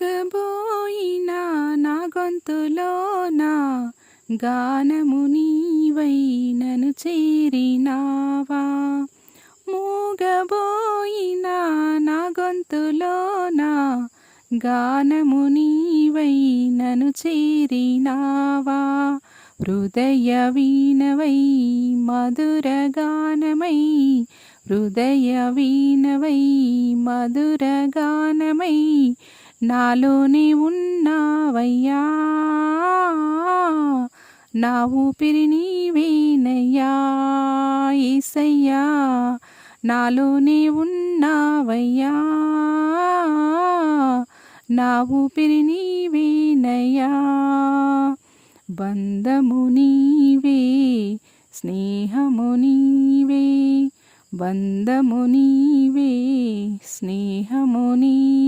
మూగబోయిన నా గొంతులోన గానము నీవై నన్ను చేరినావా. మూగబోయిన నా గొంతులోన గానము నీవై నన్ను చేరినావా. హృదయ వీణవై మధుర గానమై, హృదయ వీణవై మధుర గానమై నాలోనే ఉన్నావయ్యా. నా ఊపిరి నీవేనయ్యా యేసయ్యా, నాలోనే ఉన్నావయ్యా. నా ఊపిరి నీవేనయ్యా. బంధము నీవే, స్నేహము నీవే, బంధము నీవే, స్నేహము నీవే.